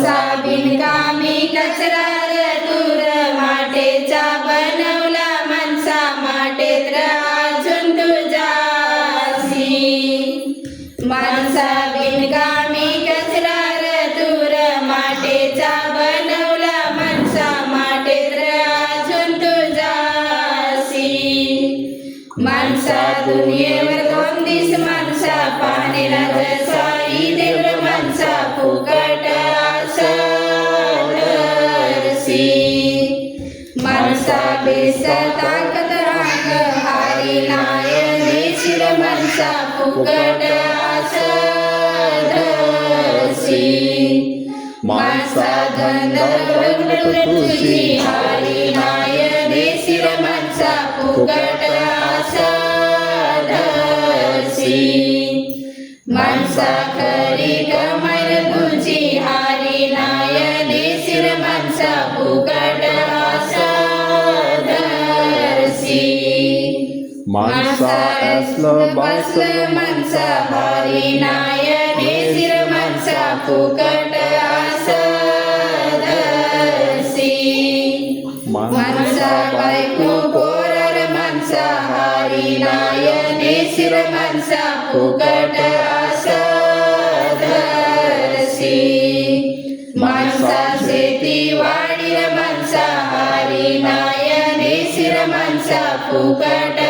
माणसा बिनकामी कचरा दूर माटेचा बनवला माणसा माटेत अजून तुझ्यासी माणसा बिनकामी कचरा दूर माटेचा बनवला माणसा माटेत अजून तुझ्यासी माणसा दुनियेवर दोन दिस माणसा पाहणेला जसा देव माणसा फुकट माणसा बेसा ताकद अंग हारी नायने शिर माणसा फुकट माणसा धन तुझी हारी नायने शिर माणसा फुकट माणसा खरी कमाई तुझी हारी नायने शिर माणसा फुकट माणसा असलं बसलं माणसा हारी नायने शिर माणसा फुकट माणसा बायको पोरर माणसा हारी नायने शिर माणसा फुकट माणसा शेती वाडीर माणसा हारी नायने शिर माणसा फुकट